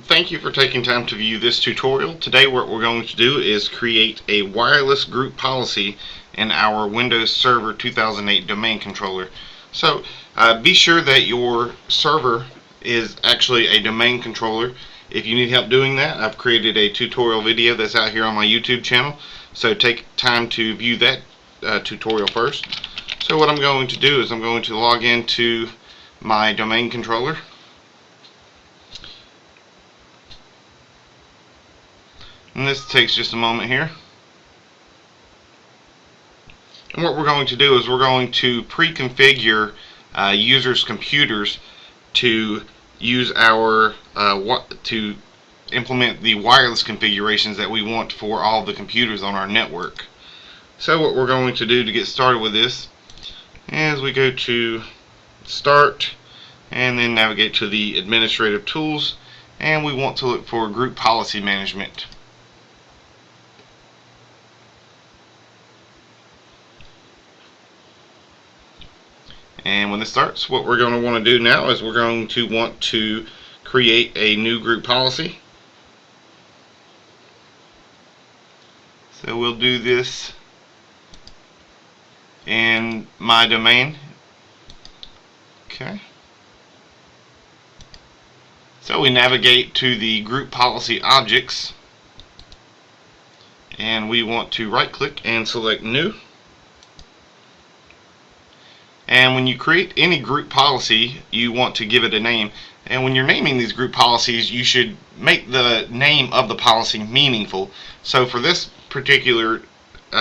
Thank you for taking time to view this tutorial. Today what we're going to do is create a wireless group policy in our Windows Server 2008 domain controller. So be sure that your server is actually a domain controller. If you need help doing that, I've created a tutorial video that's out here on my YouTube channel. So take time to view that tutorial first. So what I'm going to do is I'm going to log into my domain controller. And this takes just a moment here. And what we're going to do is we're going to pre-configure users' computers to use our to implement the wireless configurations that we want for all the computers on our network. So what we're going to do to get started with this is we go to Start and then navigate to the Administrative Tools, and we want to look for Group Policy Management. And when this starts, what we're going to want to do now is we're going to want to create a new group policy. So we'll do this in my domain. Okay. So we navigate to the group policy objects, and we want to right click and select new. And when you create any group policy, you want to give it a name. And when you're naming these group policies, you should make the name of the policy meaningful. So for this particular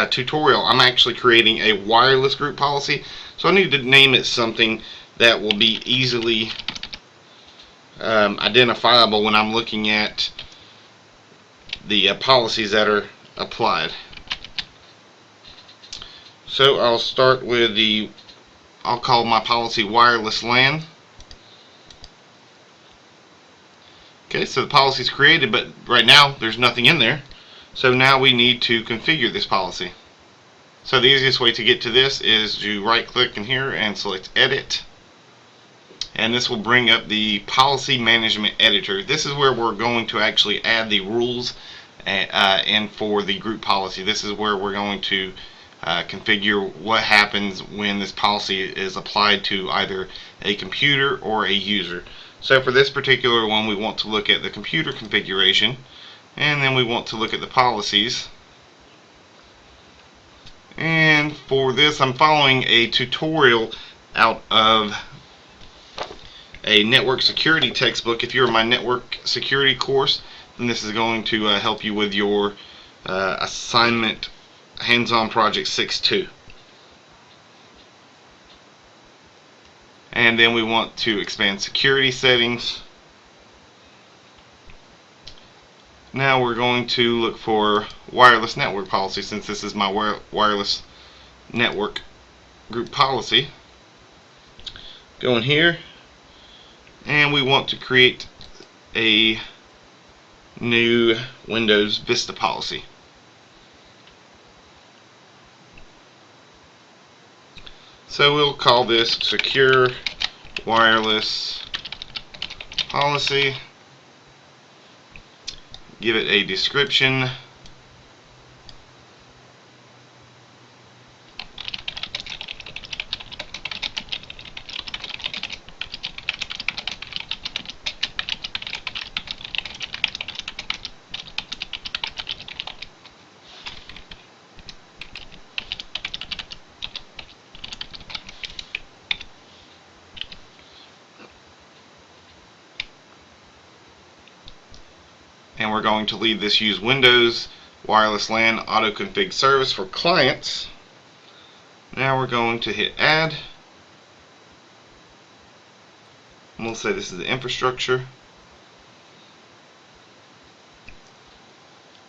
tutorial, I'm actually creating a wireless group policy. So I need to name it something that will be easily identifiable when I'm looking at the policies that are applied. So I'll start with I'll call my policy wireless LAN. Okay, so the policy is created, but right now there's nothing in there. So now we need to configure this policy. So the easiest way to get to this is to right click in here and select Edit. And this will bring up the Policy Management Editor. This is where we're going to actually add the rules in for the group policy. This is where we're going to configure what happens when this policy is applied to either a computer or a user. So for this particular one, we want to look at the computer configuration, and then we want to look at the policies. And for this, I'm following a tutorial out of a network security textbook. If you're in my network security course, then this is going to help you with your assignment hands-on project 6.2. And then we want to expand security settings. Now we're going to look for wireless network policy, since this is my wireless network group policy. Go in here, and we want to create a new Windows Vista policy. So we'll call this Secure Wireless Policy. Give it a description. And we're going to leave this use Windows Wireless LAN Auto Config Service for clients. Now we're going to hit Add. And we'll say this is the infrastructure.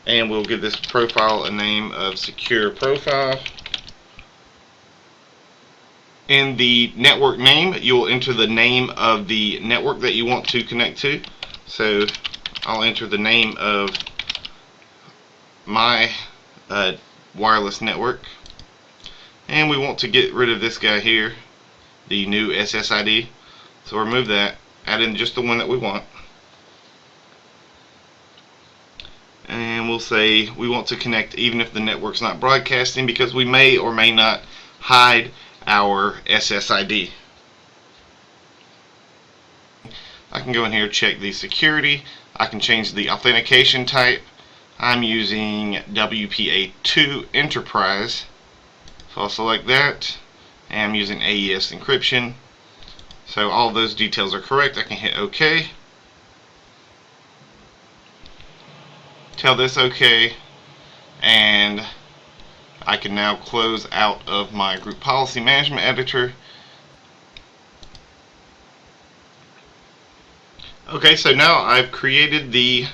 And we'll give this profile a name of Secure Profile. In the network name, you'll enter the name of the network that you want to connect to. So I'll enter the name of my wireless network, and we want to get rid of this guy here, the new SSID. So remove that, add in just the one that we want. and we'll say we want to connect even if the network's not broadcasting, because we may or may not hide our SSID. I can go in here, check the security. I can change the authentication type. I'm using WPA2 Enterprise, so I'll select that, and I'm using AES encryption. So all of those details are correct. I can hit OK. Tell this OK, and I can now close out of my Group Policy Management Editor. Okay, so now I've created the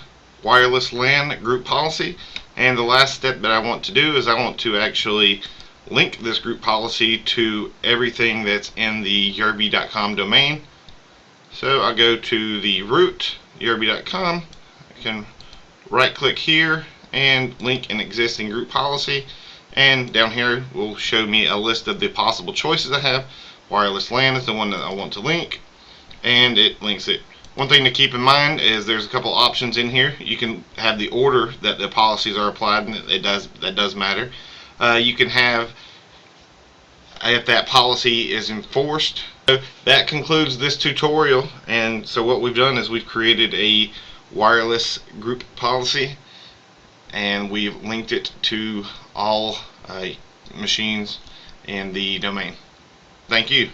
wireless LAN group policy, and the last step that I want to do is I want to actually link this group policy to everything that's in the yerby.com domain. So I'll go to the root, yerby.com. I can right click here and link an existing group policy, and down here will show me a list of the possible choices I have. Wireless LAN is the one that I want to link, and it links it. One thing to keep in mind is there's a couple options in here. You can have the order that the policies are applied, and that does matter. You can have if that policy is enforced. So that concludes this tutorial, and so what we've done is we've created a wireless group policy, and we've linked it to all machines in the domain. Thank you.